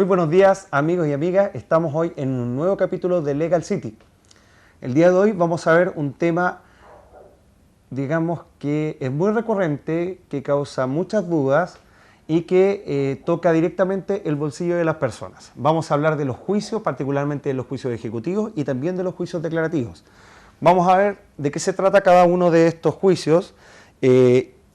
Muy buenos días amigos y amigas, estamos hoy en un nuevo capítulo de Legal City. El día de hoy vamos a ver un tema, digamos que es muy recurrente, que causa muchas dudas y que toca directamente el bolsillo de las personas. Vamos a hablar de los juicios, particularmente de los juicios ejecutivos y también de los juicios declarativos. Vamos a ver de qué se trata cada uno de estos juicios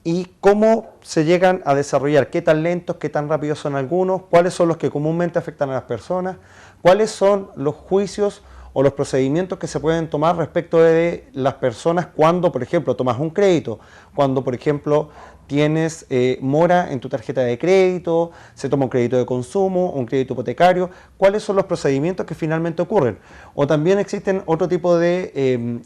y cómo se llegan a desarrollar, qué tan lentos, qué tan rápidos son algunos, cuáles son los que comúnmente afectan a las personas, cuáles son los juicios o los procedimientos que se pueden tomar respecto de las personas cuando, por ejemplo, tomas un crédito, cuando, por ejemplo, tienes mora en tu tarjeta de crédito, se toma un crédito de consumo, un crédito hipotecario, cuáles son los procedimientos que finalmente ocurren. O también existen otro tipo de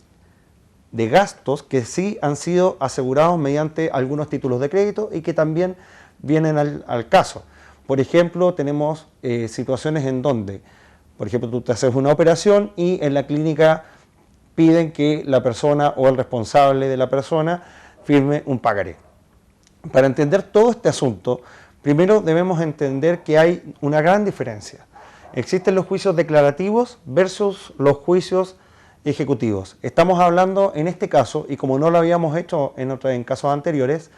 gastos que sí han sido asegurados mediante algunos títulos de crédito y que también vienen al caso. Por ejemplo, tenemos situaciones en donde, por ejemplo, tú te haces una operación y en la clínica piden que la persona o el responsable de la persona firme un pagaré. Para entender todo este asunto, primero debemos entender que hay una gran diferencia. Existen los juicios declarativos versus los juicios ejecutivos. Estamos hablando en este caso, y como no lo habíamos hecho en casos anteriores,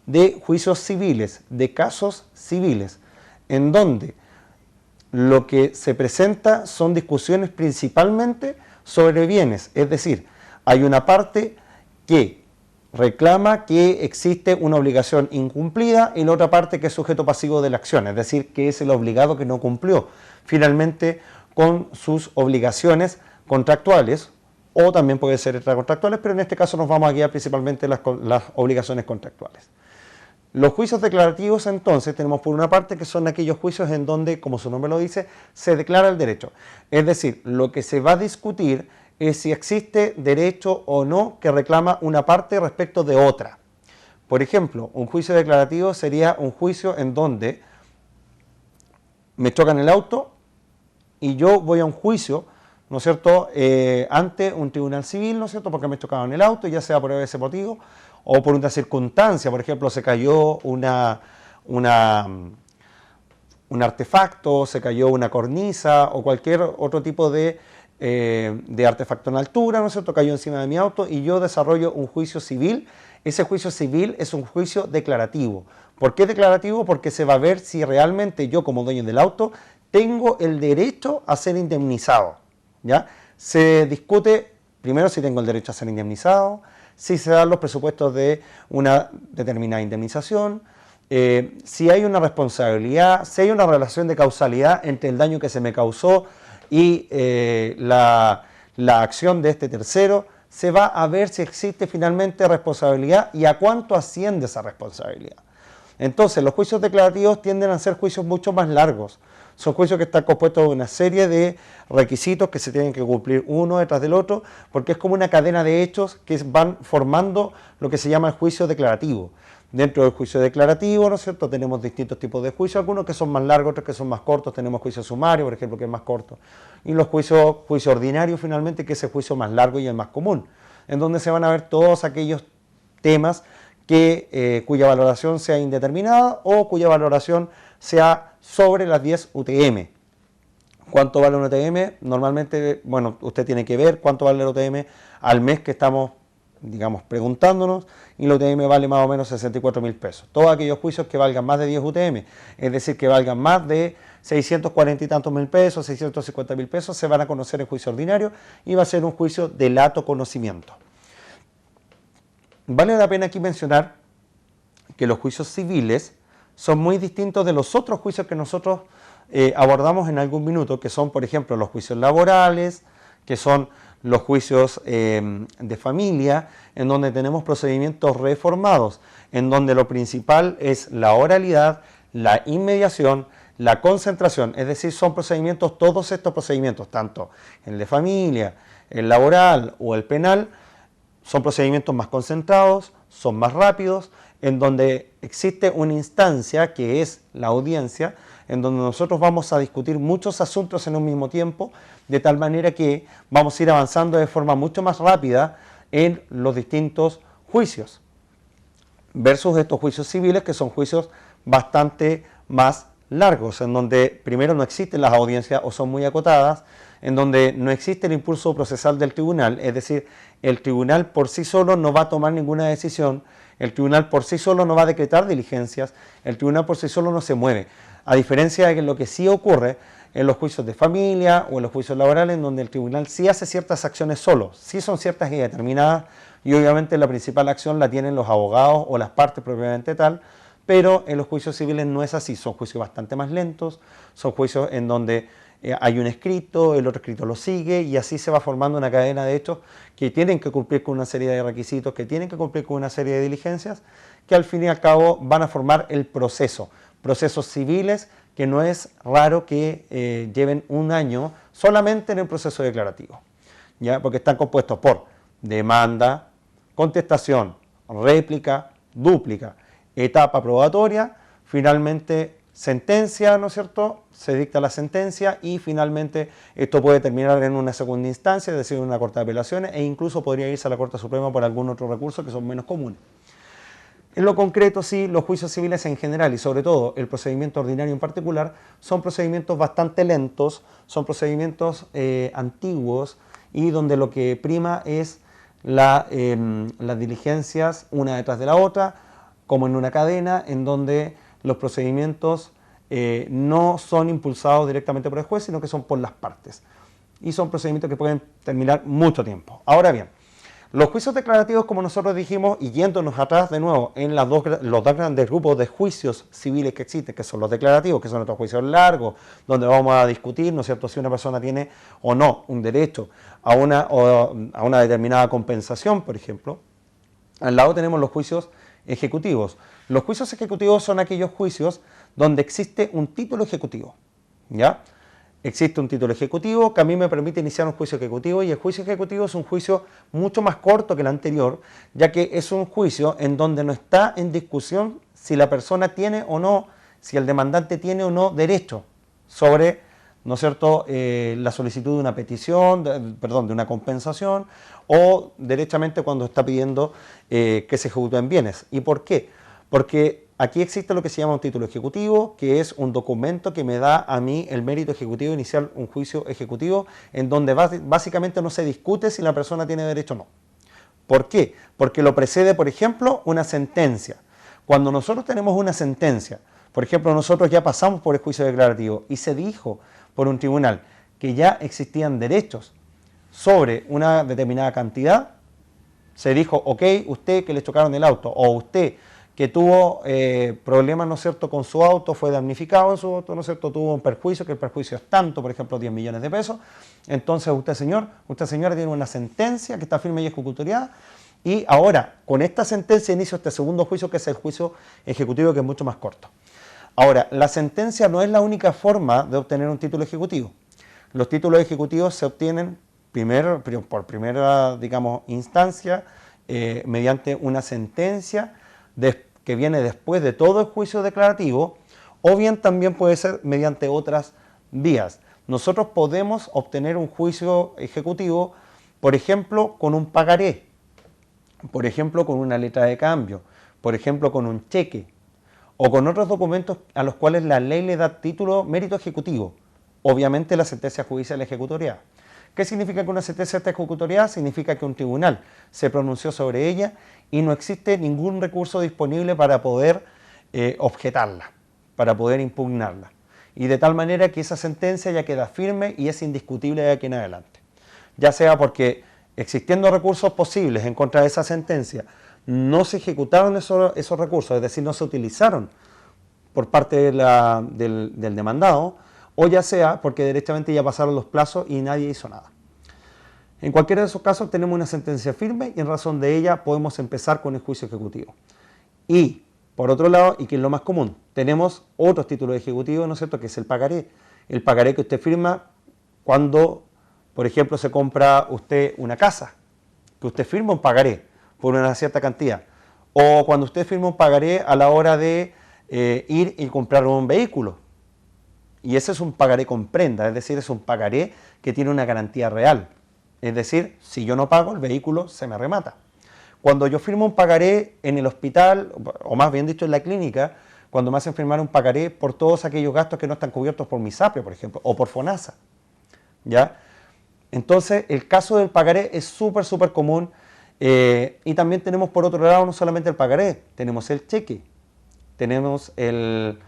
de juicios civiles, de casos civiles, en donde lo que se presenta son discusiones principalmente sobre bienes, es decir, hay una parte que reclama que existe una obligación incumplida y la otra parte que es sujeto pasivo de la acción, es decir, que es el obligado que no cumplió finalmente con sus obligaciones contractuales, o también puede ser extracontractuales, pero en este caso nos vamos a guiar principalmente las obligaciones contractuales. Los juicios declarativos, entonces, tenemos por una parte que son aquellos juicios en donde, como su nombre lo dice, se declara el derecho. Es decir, lo que se va a discutir es si existe derecho o no que reclama una parte respecto de otra. Por ejemplo, un juicio declarativo sería un juicio en donde me chocan el auto y yo voy a un juicio, ¿no es cierto?, ante un tribunal civil, ¿no es cierto?, porque me chocaron el auto, ya sea por ese motivo, o por una circunstancia, por ejemplo, se cayó un artefacto, se cayó una cornisa, o cualquier otro tipo de artefacto en altura, ¿no es cierto?, cayó encima de mi auto, y yo desarrollo un juicio civil. Ese juicio civil es un juicio declarativo. ¿Por qué declarativo? Porque se va a ver si realmente yo, como dueño del auto, tengo el derecho a ser indemnizado. ¿Ya? Se discute primero si tengo el derecho a ser indemnizado, si se dan los presupuestos de una determinada indemnización, si hay una responsabilidad, si hay una relación de causalidad entre el daño que se me causó y la acción de este tercero. Se va a ver si existe finalmente responsabilidad y a cuánto asciende esa responsabilidad. Entonces, los juicios declarativos tienden a ser juicios mucho más largos. Son juicios que están compuestos de una serie de requisitos que se tienen que cumplir uno detrás del otro, porque es como una cadena de hechos que van formando lo que se llama el juicio declarativo. Dentro del juicio declarativo, ¿no es cierto?, tenemos distintos tipos de juicios, algunos que son más largos, otros que son más cortos. Tenemos juicio sumario, por ejemplo, que es más corto, y los juicios ordinarios, finalmente, que es el juicio más largo y el más común, en donde se van a ver todos aquellos temas cuya valoración sea indeterminada o cuya valoración sea sobre las 10 UTM. ¿Cuánto vale un UTM? Normalmente, bueno, usted tiene que ver cuánto vale el UTM al mes que estamos, digamos, preguntándonos, y el UTM vale más o menos 64.000 pesos. Todos aquellos juicios que valgan más de 10 UTM, es decir, que valgan más de 640 y tantos mil pesos, 650.000 pesos, se van a conocer en juicio ordinario y va a ser un juicio de lato conocimiento. Vale la pena aquí mencionar que los juicios civiles son muy distintos de los otros juicios que nosotros abordamos en algún minuto, que son, por ejemplo, los juicios laborales, que son los juicios de familia, en donde tenemos procedimientos reformados, en donde lo principal es la oralidad, la inmediación, la concentración, es decir, son procedimientos, todos estos procedimientos, tanto el de familia, el laboral o el penal, son procedimientos más concentrados, son más rápidos, en donde existe una instancia que es la audiencia, en donde nosotros vamos a discutir muchos asuntos en un mismo tiempo, de tal manera que vamos a ir avanzando de forma mucho más rápida en los distintos juicios, versus estos juicios civiles, que son juicios bastante más largos, en donde primero no existen las audiencias o son muy acotadas, en donde no existe el impulso procesal del tribunal, es decir, el tribunal por sí solo no va a tomar ninguna decisión, el tribunal por sí solo no va a decretar diligencias, el tribunal por sí solo no se mueve, a diferencia de lo que sí ocurre en los juicios de familia o en los juicios laborales, en donde el tribunal sí hace ciertas acciones solo, sí son ciertas y determinadas, y obviamente la principal acción la tienen los abogados o las partes propiamente tal, pero en los juicios civiles no es así, son juicios bastante más lentos, son juicios en donde hay un escrito, el otro escrito lo sigue y así se va formando una cadena de hechos que tienen que cumplir con una serie de requisitos, que tienen que cumplir con una serie de diligencias, que al fin y al cabo van a formar el proceso, procesos civiles que no es raro que lleven un año solamente en el proceso declarativo, ¿ya? Porque están compuestos por demanda, contestación, réplica, dúplica, etapa probatoria, finalmente sentencia, ¿no es cierto? Se dicta la sentencia y finalmente esto puede terminar en una segunda instancia, es decir, en una Corte de Apelaciones e incluso podría irse a la Corte Suprema por algún otro recurso que son menos comunes. En lo concreto, sí, los juicios civiles en general y sobre todo el procedimiento ordinario en particular son procedimientos bastante lentos, son procedimientos antiguos y donde lo que prima es las diligencias una detrás de la otra, como en una cadena en donde los procedimientos no son impulsados directamente por el juez, sino que son por las partes. Y son procedimientos que pueden terminar mucho tiempo. Ahora bien, los juicios declarativos, como nosotros dijimos, y yéndonos atrás de nuevo en los dos grandes grupos de juicios civiles que existen, que son los declarativos, que son estos juicios largos, donde vamos a discutir, ¿no es cierto?, si una persona tiene o no un derecho a una determinada compensación, por ejemplo. Al lado tenemos los juicios ejecutivos. Los juicios ejecutivos son aquellos juicios donde existe un título ejecutivo, ¿ya? Existe un título ejecutivo que a mí me permite iniciar un juicio ejecutivo y el juicio ejecutivo es un juicio mucho más corto que el anterior, ya que es un juicio en donde no está en discusión si la persona tiene o no, si el demandante tiene o no derecho sobre, ¿no es cierto?, la solicitud de una petición, de una compensación o derechamente cuando está pidiendo que se ejecuten bienes. ¿Y por qué? Porque aquí existe lo que se llama un título ejecutivo, que es un documento que me da a mí el mérito ejecutivo de iniciar un juicio ejecutivo en donde básicamente no se discute si la persona tiene derecho o no. ¿Por qué? Porque lo precede, por ejemplo, una sentencia. Cuando nosotros tenemos una sentencia, por ejemplo, nosotros ya pasamos por el juicio declarativo y se dijo por un tribunal que ya existían derechos sobre una determinada cantidad, se dijo, ok, usted que le chocaron el auto o usted que tuvo problemas, ¿no es cierto?, con su auto, fue damnificado en su auto, ¿no es cierto?, tuvo un perjuicio, que el perjuicio es tanto, por ejemplo, 10 millones de pesos, entonces usted, señor, usted, señora, tiene una sentencia que está firme y ejecutoriada, y ahora, con esta sentencia, inicio este segundo juicio, que es el juicio ejecutivo, que es mucho más corto. Ahora, la sentencia no es la única forma de obtener un título ejecutivo. Los títulos ejecutivos se obtienen por primera, digamos, instancia, mediante una sentencia que viene después de todo el juicio declarativo, o bien también puede ser mediante otras vías. Nosotros podemos obtener un juicio ejecutivo, por ejemplo, con un pagaré, por ejemplo, con una letra de cambio, por ejemplo, con un cheque, o con otros documentos a los cuales la ley le da título mérito ejecutivo, obviamente la sentencia judicial ejecutoriada. ¿Qué significa que una sentencia está ejecutoriada? Significa que un tribunal se pronunció sobre ella y no existe ningún recurso disponible para poder objetarla, para poder impugnarla. Y de tal manera que esa sentencia ya queda firme y es indiscutible de aquí en adelante. Ya sea porque existiendo recursos posibles en contra de esa sentencia, no se ejecutaron esos recursos, es decir, no se utilizaron por parte del demandado, o ya sea porque directamente ya pasaron los plazos y nadie hizo nada. En cualquiera de esos casos tenemos una sentencia firme y en razón de ella podemos empezar con el juicio ejecutivo. Y, por otro lado, y que es lo más común, tenemos otros títulos ejecutivos, ¿no es cierto?, que es el pagaré. El pagaré que usted firma cuando, por ejemplo, se compra usted una casa, que usted firma un pagaré por una cierta cantidad. O cuando usted firma un pagaré a la hora de ir y comprar un vehículo. Y ese es un pagaré con prenda, es decir, es un pagaré que tiene una garantía real. Es decir, si yo no pago, el vehículo se me remata. Cuando yo firmo un pagaré en el hospital, o más bien dicho en la clínica, cuando me hacen firmar un pagaré por todos aquellos gastos que no están cubiertos por MISAPRE, por ejemplo, o por FONASA, ¿ya? Entonces, el caso del pagaré es súper, súper común, y también tenemos por otro lado no solamente el pagaré, tenemos el cheque, tenemos la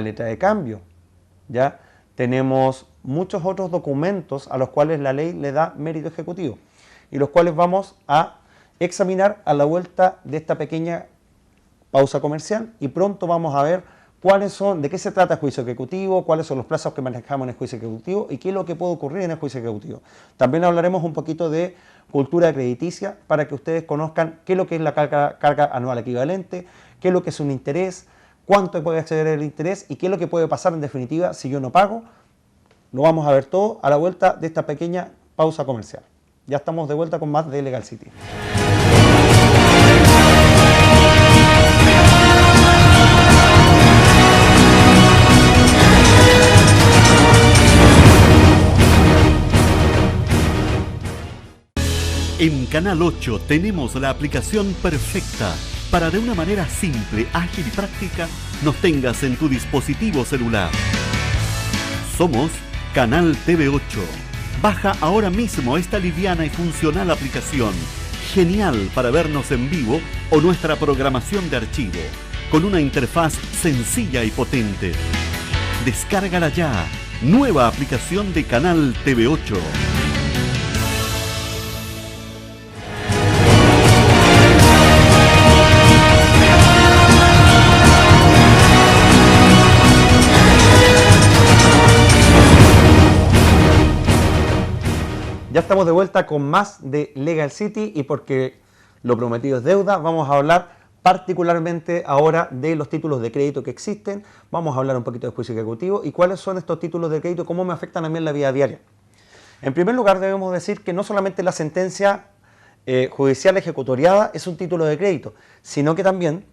letra de cambio, ¿ya? Tenemos muchos otros documentos a los cuales la ley le da mérito ejecutivo y los cuales vamos a examinar a la vuelta de esta pequeña pausa comercial, y pronto vamos a ver cuáles son, de qué se trata el juicio ejecutivo, cuáles son los plazos que manejamos en el juicio ejecutivo y qué es lo que puede ocurrir en el juicio ejecutivo. También hablaremos un poquito de cultura crediticia para que ustedes conozcan qué es lo que es la carga anual equivalente, qué es lo que es un interés, cuánto puede acceder el interés y qué es lo que puede pasar en definitiva si yo no pago. Lo vamos a ver todo a la vuelta de esta pequeña pausa comercial. Ya estamos de vuelta con más de Legal City. En Canal 8 tenemos la aplicación perfecta para de una manera simple, ágil y práctica nos tengas en tu dispositivo celular. Somos Canal TV 8. Baja ahora mismo esta liviana y funcional aplicación, genial para vernos en vivo o nuestra programación de archivo, con una interfaz sencilla y potente. Descárgala ya, nueva aplicación de Canal TV 8. Ya estamos de vuelta con más de Legal City, y porque lo prometido es deuda, vamos a hablar particularmente ahora de los títulos de crédito que existen. Vamos a hablar un poquito de juicio ejecutivo y cuáles son estos títulos de crédito, cómo me afectan a mí en la vida diaria. En primer lugar, debemos decir que no solamente la sentencia judicial ejecutoriada es un título de crédito, sino que también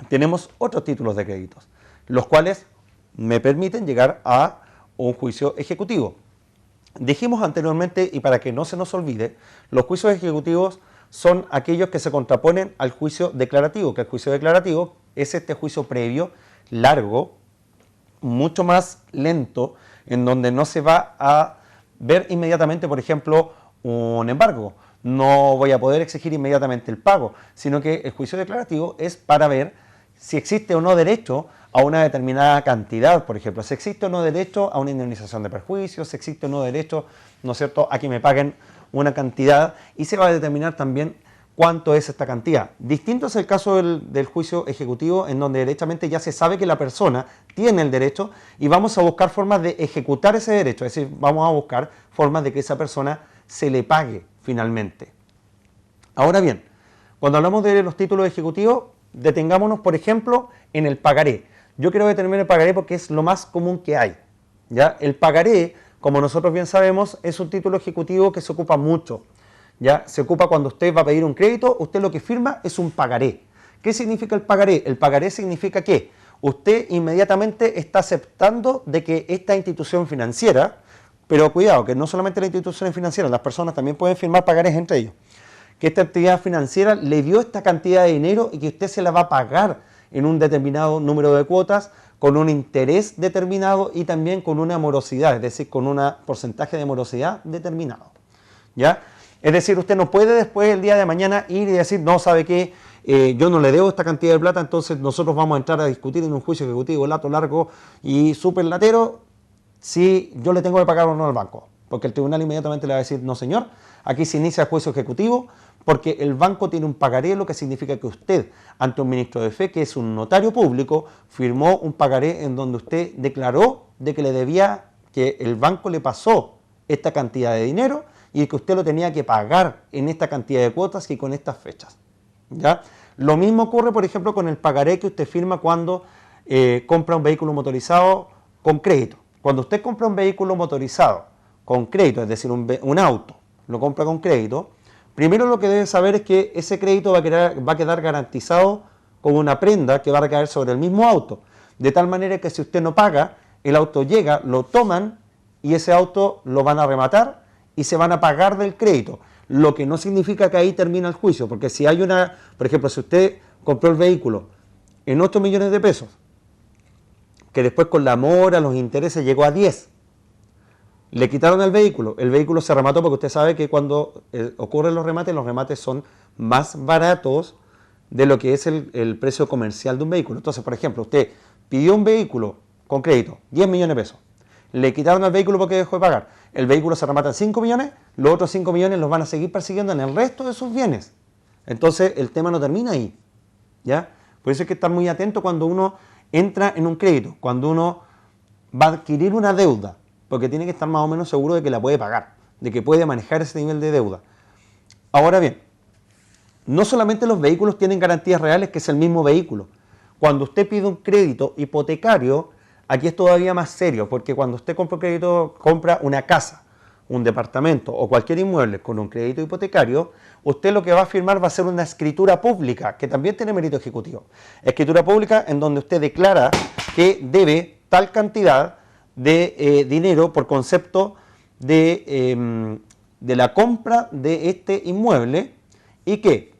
tenemos otros títulos de créditos, los cuales me permiten llegar a un juicio ejecutivo. Dijimos anteriormente, y para que no se nos olvide, los juicios ejecutivos son aquellos que se contraponen al juicio declarativo, que el juicio declarativo es este juicio previo, largo, mucho más lento, en donde no se va a ver inmediatamente, por ejemplo, un embargo. No voy a poder exigir inmediatamente el pago, sino que el juicio declarativo es para ver si existe o no derecho a una determinada cantidad, por ejemplo, si existe o no derecho a una indemnización de perjuicios, si existe o no derecho, ¿no es cierto?, a que me paguen una cantidad, y se va a determinar también cuánto es esta cantidad. Distinto es el caso del juicio ejecutivo, en donde derechamente ya se sabe que la persona tiene el derecho y vamos a buscar formas de ejecutar ese derecho, es decir, vamos a buscar formas de que esa persona se le pague finalmente. Ahora bien, cuando hablamos de los títulos ejecutivos, detengámonos, por ejemplo, en el pagaré. Yo quiero determinar el pagaré porque es lo más común que hay, ¿ya? El pagaré, como nosotros bien sabemos, es un título ejecutivo que se ocupa mucho, ¿ya? Se ocupa cuando usted va a pedir un crédito, usted lo que firma es un pagaré. ¿Qué significa el pagaré? El pagaré significa que usted inmediatamente está aceptando de que esta institución financiera, pero cuidado, que no solamente las instituciones financieras, las personas también pueden firmar pagarés entre ellos, que esta entidad financiera le dio esta cantidad de dinero y que usted se la va a pagar en un determinado número de cuotas, con un interés determinado y también con una morosidad, es decir, con un porcentaje de morosidad determinado, ¿ya? Es decir, usted no puede después el día de mañana ir y decir, no, ¿sabe qué? Yo no le debo esta cantidad de plata, entonces nosotros vamos a entrar a discutir en un juicio ejecutivo largo y súper latero si yo le tengo que pagar o no al banco, porque el tribunal inmediatamente le va a decir, no señor, aquí se inicia el juicio ejecutivo, porque el banco tiene un pagaré, lo que significa que usted, ante un ministro de fe, que es un notario público, firmó un pagaré en donde usted declaró de que le debía, que el banco le pasó esta cantidad de dinero y que usted lo tenía que pagar en esta cantidad de cuotas y con estas fechas, ¿ya? Lo mismo ocurre, por ejemplo, con el pagaré que usted firma cuando compra un vehículo motorizado con crédito. Cuando usted compra un vehículo motorizado con crédito, es decir, un auto, lo compra con crédito, primero lo que debe saber es que ese crédito va a quedar garantizado con una prenda que va a recaer sobre el mismo auto, de tal manera que si usted no paga, el auto llega, lo toman y ese auto lo van a rematar y se van a pagar del crédito, lo que no significa que ahí termina el juicio, porque si hay por ejemplo, si usted compró el vehículo en 8 millones de pesos, que después con la mora, los intereses llegó a 10. Le quitaron el vehículo se remató porque usted sabe que cuando ocurren los remates son más baratos de lo que es el precio comercial de un vehículo. Entonces, por ejemplo, usted pidió un vehículo con crédito, 10 millones de pesos, le quitaron el vehículo porque dejó de pagar, el vehículo se remata en 5 millones, los otros 5 millones los van a seguir persiguiendo en el resto de sus bienes. Entonces, el tema no termina ahí, ¿ya? Por eso hay que estar muy atento cuando uno entra en un crédito, cuando uno va a adquirir una deuda, porque tiene que estar más o menos seguro de que la puede pagar, de que puede manejar ese nivel de deuda. Ahora bien, no solamente los vehículos tienen garantías reales, que es el mismo vehículo. Cuando usted pide un crédito hipotecario, aquí es todavía más serio, porque cuando usted compra un crédito, compra una casa, un departamento o cualquier inmueble con un crédito hipotecario, usted lo que va a firmar va a ser una escritura pública, que también tiene mérito ejecutivo. Escritura pública en donde usted declara que debe tal cantidad de dinero por concepto de la compra de este inmueble y que,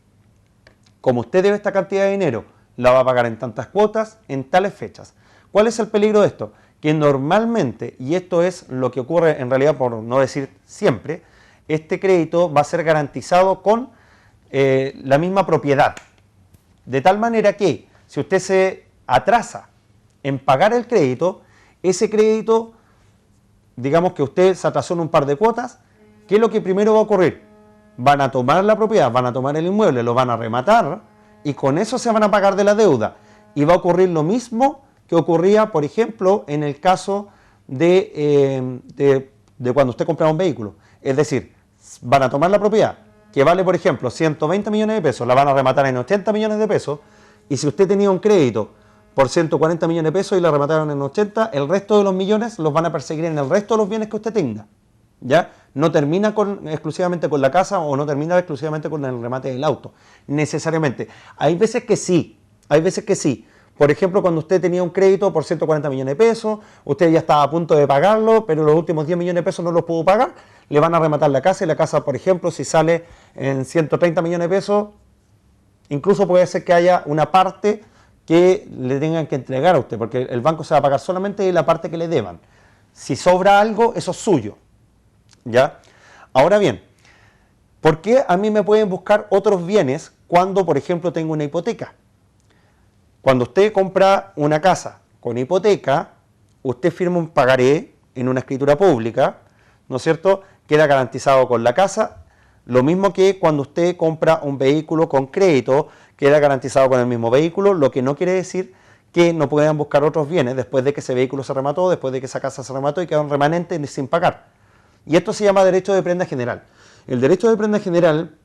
como usted debe esta cantidad de dinero, la va a pagar en tantas cuotas, en tales fechas. ¿Cuál es el peligro de esto? Que normalmente, y esto es lo que ocurre en realidad por no decir siempre, este crédito va a ser garantizado con la misma propiedad. De tal manera que, si usted se atrasa en pagar el crédito, ese crédito, digamos que usted se atrasó en un par de cuotas, ¿qué es lo que primero va a ocurrir? Van a tomar la propiedad, van a tomar el inmueble, lo van a rematar y con eso se van a pagar de la deuda. Y va a ocurrir lo mismo que ocurría, por ejemplo, en el caso de cuando usted compraba un vehículo. Es decir, van a tomar la propiedad, que vale, por ejemplo, 120 millones de pesos, la van a rematar en 80 millones de pesos, y si usted tenía un crédito por 140 millones de pesos y la remataron en 80, el resto de los millones los van a perseguir en el resto de los bienes que usted tenga. ¿Ya? No termina exclusivamente con la casa o no termina exclusivamente con el remate del auto, necesariamente. Hay veces que sí, Por ejemplo, cuando usted tenía un crédito por 140 millones de pesos, usted ya estaba a punto de pagarlo, pero los últimos 10 millones de pesos no los pudo pagar, le van a rematar la casa y la casa, por ejemplo, si sale en 130 millones de pesos, incluso puede ser que haya una parte que le tengan que entregar a usted, porque el banco se va a pagar solamente de la parte que le deban. Si sobra algo, eso es suyo. ¿Ya? Ahora bien, ¿por qué a mí me pueden buscar otros bienes cuando, por ejemplo, tengo una hipoteca? Cuando usted compra una casa con hipoteca, usted firma un pagaré en una escritura pública, ¿no es cierto? Queda garantizado con la casa, lo mismo que cuando usted compra un vehículo con crédito, queda garantizado con el mismo vehículo, lo que no quiere decir que no puedan buscar otros bienes después de que ese vehículo se remató, después de que esa casa se remató y queda un remanente sin pagar. Y esto se llama derecho de prenda general. El derecho de prenda general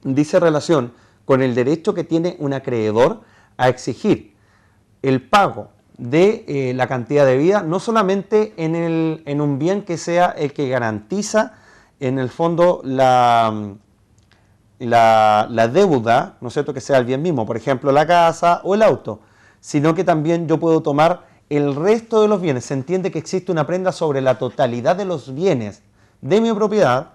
dice relación con el derecho que tiene un acreedor a exigir el pago de la cantidad de vida, no solamente en un bien que sea el que garantiza en el fondo la deuda, ¿no es cierto?, que sea el bien mismo, por ejemplo la casa o el auto, sino que también yo puedo tomar el resto de los bienes. Se entiende que existe una prenda sobre la totalidad de los bienes de mi propiedad,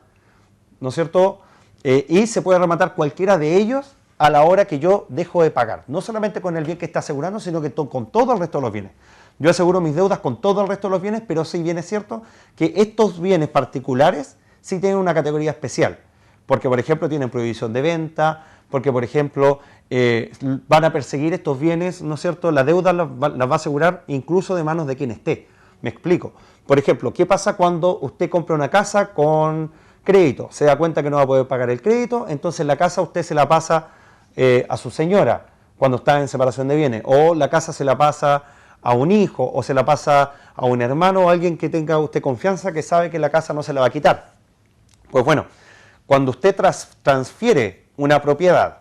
¿no es cierto?, y se puede rematar cualquiera de ellos a la hora que yo dejo de pagar, no solamente con el bien que está asegurando, sino que con todo el resto de los bienes. Yo aseguro mis deudas con todo el resto de los bienes, pero sí bien es cierto que estos bienes particulares sí tienen una categoría especial, porque por ejemplo tienen prohibición de venta, porque por ejemplo van a perseguir estos bienes, ¿no es cierto?, la deuda las va a asegurar incluso de manos de quien esté. Me explico. Por ejemplo, ¿qué pasa cuando usted compra una casa con crédito? Se da cuenta que no va a poder pagar el crédito, entonces la casa usted se la pasa a su señora cuando está en separación de bienes, o la casa se la pasa a un hijo, o se la pasa a un hermano o a alguien que tenga usted confianza, que sabe que la casa no se la va a quitar. Pues bueno, cuando usted transfiere una propiedad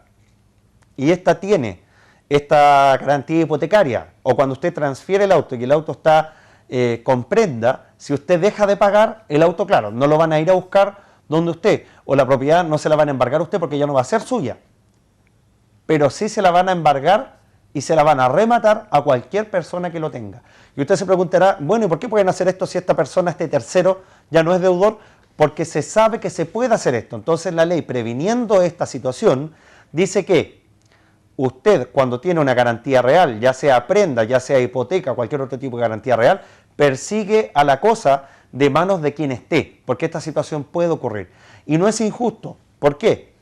y esta tiene esta garantía hipotecaria, o cuando usted transfiere el auto y el auto está con prenda, si usted deja de pagar, el auto, claro, no lo van a ir a buscar donde usted, o la propiedad no se la van a embargar a usted porque ya no va a ser suya, pero sí se la van a embargar y se la van a rematar a cualquier persona que lo tenga. Y usted se preguntará, bueno, ¿y por qué pueden hacer esto si esta persona, este tercero, ya no es deudor? Porque se sabe que se puede hacer esto. Entonces la ley, previniendo esta situación, dice que usted cuando tiene una garantía real, ya sea prenda, ya sea hipoteca, cualquier otro tipo de garantía real, persigue a la cosa de manos de quien esté, porque esta situación puede ocurrir. Y no es injusto. ¿Por qué?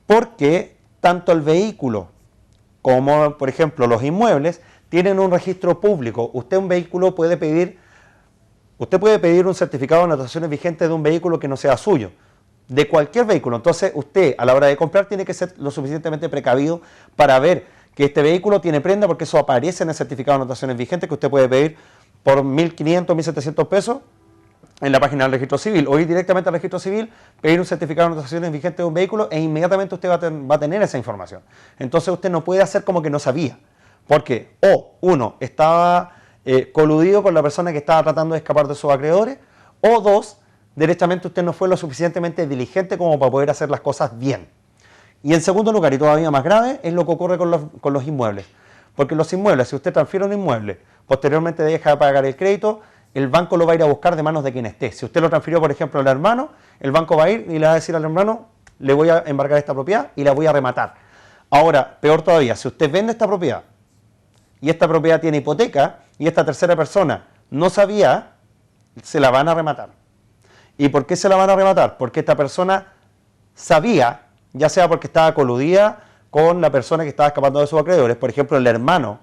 Porque tanto el vehículo como, por ejemplo, los inmuebles tienen un registro público. Usted puede pedir un certificado de anotaciones vigente de un vehículo que no sea suyo, de cualquier vehículo. Entonces usted a la hora de comprar tiene que ser lo suficientemente precavido para ver que este vehículo tiene prenda, porque eso aparece en el certificado de anotaciones vigentes que usted puede pedir por 1.500, 1.700 pesos en la página del registro civil, o ir directamente al registro civil, pedir un certificado de anotaciones vigentes de un vehículo e inmediatamente usted va a tener esa información. Entonces usted no puede hacer como que no sabía, porque uno, estaba coludido con la persona que estaba tratando de escapar de sus acreedores, o dos, directamente usted no fue lo suficientemente diligente como para poder hacer las cosas bien. Y en segundo lugar, y todavía más grave, es lo que ocurre con los inmuebles. Porque los inmuebles, si usted transfiere un inmueble, posteriormente deja de pagar el crédito, el banco lo va a ir a buscar de manos de quien esté. Si usted lo transfirió, por ejemplo, al hermano, el banco va a ir y le va a decir al hermano, le voy a embargar esta propiedad y la voy a rematar. Ahora, peor todavía, si usted vende esta propiedad y esta propiedad tiene hipoteca y esta tercera persona no sabía, se la van a rematar. ¿Y por qué se la van a rematar? Porque esta persona sabía, ya sea porque estaba coludida con la persona que estaba escapando de sus acreedores, por ejemplo, el hermano,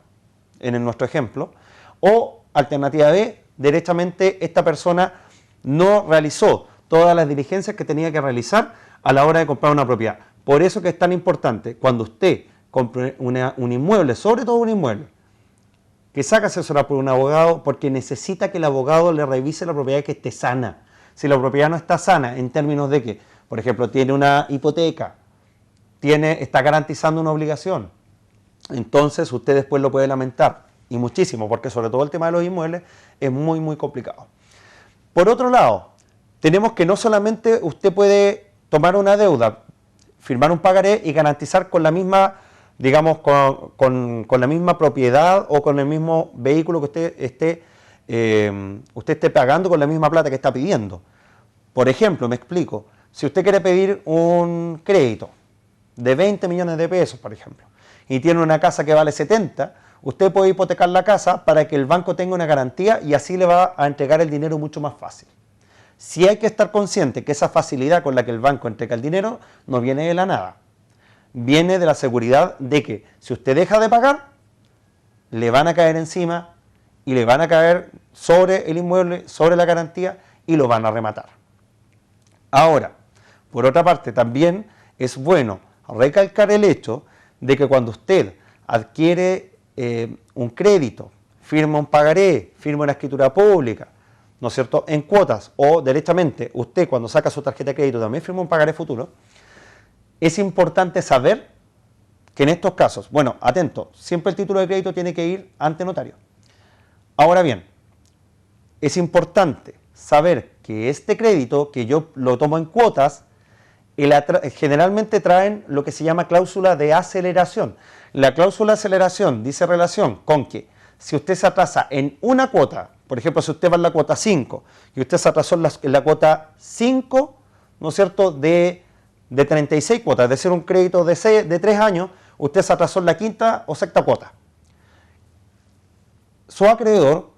en nuestro ejemplo, o alternativa B, derechamente esta persona no realizó todas las diligencias que tenía que realizar a la hora de comprar una propiedad. Por eso que es tan importante cuando usted compre un inmueble, sobre todo un inmueble, que saque asesorar por un abogado, porque necesita que el abogado le revise la propiedad, que esté sana. Si la propiedad no está sana en términos de que, por ejemplo, tiene una hipoteca, está garantizando una obligación, entonces usted después lo puede lamentar, y muchísimo, porque sobre todo el tema de los inmuebles es muy, muy complicado. Por otro lado, tenemos que no solamente usted puede tomar una deuda, firmar un pagaré y garantizar con la misma, digamos, con la misma propiedad o con el mismo vehículo que usted esté pagando con la misma plata que está pidiendo. Por ejemplo, me explico, si usted quiere pedir un crédito de 20 millones de pesos, por ejemplo, y tiene una casa que vale 70, usted puede hipotecar la casa para que el banco tenga una garantía y así le va a entregar el dinero mucho más fácil. Sí hay que estar consciente que esa facilidad con la que el banco entrega el dinero no viene de la nada. Viene de la seguridad de que si usted deja de pagar, le van a caer encima y le van a caer sobre el inmueble, sobre la garantía, y lo van a rematar. Ahora, por otra parte, también es bueno recalcar el hecho de que cuando usted adquiere un crédito, firma un pagaré, firma una escritura pública, ¿no es cierto?, en cuotas, o derechamente usted cuando saca su tarjeta de crédito también firma un pagaré futuro, es importante saber que en estos casos, bueno, atento, siempre el título de crédito tiene que ir ante notario. Ahora bien, es importante saber que este crédito, que yo lo tomo en cuotas, generalmente traen lo que se llama cláusula de aceleración. La cláusula de aceleración dice relación con que si usted se atrasa en una cuota, por ejemplo, si usted va en la cuota 5 y usted se atrasó en la cuota 5, ¿no es cierto?, de 36 cuotas, es decir, un crédito de 3 años, usted se atrasó en la quinta o sexta cuota. Su acreedor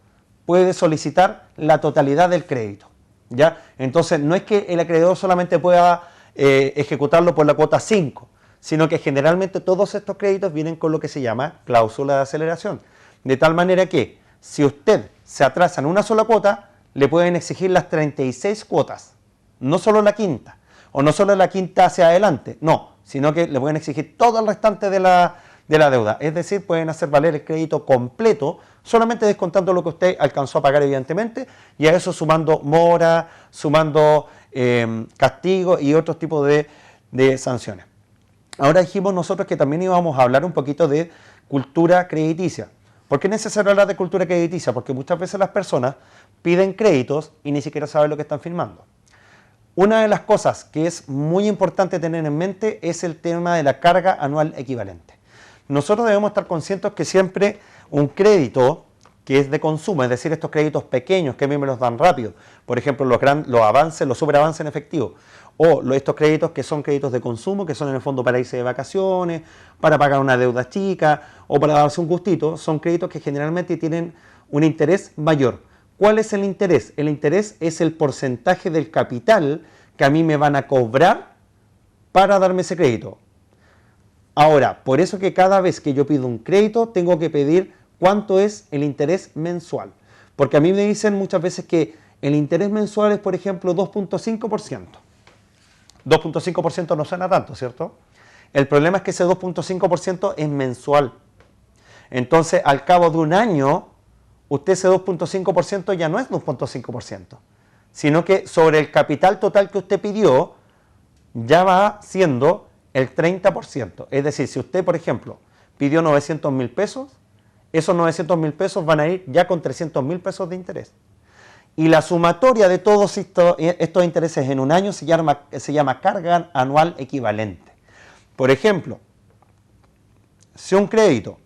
puede solicitar la totalidad del crédito, ¿ya? Entonces, no es que el acreedor solamente pueda ejecutarlo por la cuota 5, sino que generalmente todos estos créditos vienen con lo que se llama cláusula de aceleración. De tal manera que, si usted se atrasa en una sola cuota, le pueden exigir las 36 cuotas, no solo la quinta, o no solo la quinta hacia adelante, no, sino que le pueden exigir todo el restante de la deuda. Es decir, pueden hacer valer el crédito completo, solamente descontando lo que usted alcanzó a pagar, evidentemente, y a eso sumando mora, sumando castigo y otros tipos de sanciones. Ahora dijimos nosotros que también íbamos a hablar un poquito de cultura crediticia. ¿Por qué es necesario hablar de cultura crediticia? Porque muchas veces las personas piden créditos y ni siquiera saben lo que están firmando. Una de las cosas que es muy importante tener en mente es el tema de la carga anual equivalente. Nosotros debemos estar conscientes que siempre un crédito que es de consumo, es decir, estos créditos pequeños que a mí me los dan rápido, por ejemplo, los superavances en efectivo, O estos créditos que son créditos de consumo, que son en el fondo para irse de vacaciones, para pagar una deuda chica o para darse un gustito, son créditos que generalmente tienen un interés mayor. ¿Cuál es el interés? El interés es el porcentaje del capital que a mí me van a cobrar para darme ese crédito. Ahora, por eso que cada vez que yo pido un crédito, tengo que pedir cuánto es el interés mensual. Porque a mí me dicen muchas veces que el interés mensual es, por ejemplo, 2.5%. 2.5% no suena tanto, ¿cierto? El problema es que ese 2.5% es mensual. Entonces, al cabo de un año, usted ese 2.5% ya no es 2.5%, sino que sobre el capital total que usted pidió, ya va siendo el 30%. Es decir, si usted, por ejemplo, pidió 900.000 pesos, esos 900.000 pesos van a ir ya con 300.000 pesos de interés. Y la sumatoria de todos estos intereses en un año se llama carga anual equivalente. Por ejemplo, si un crédito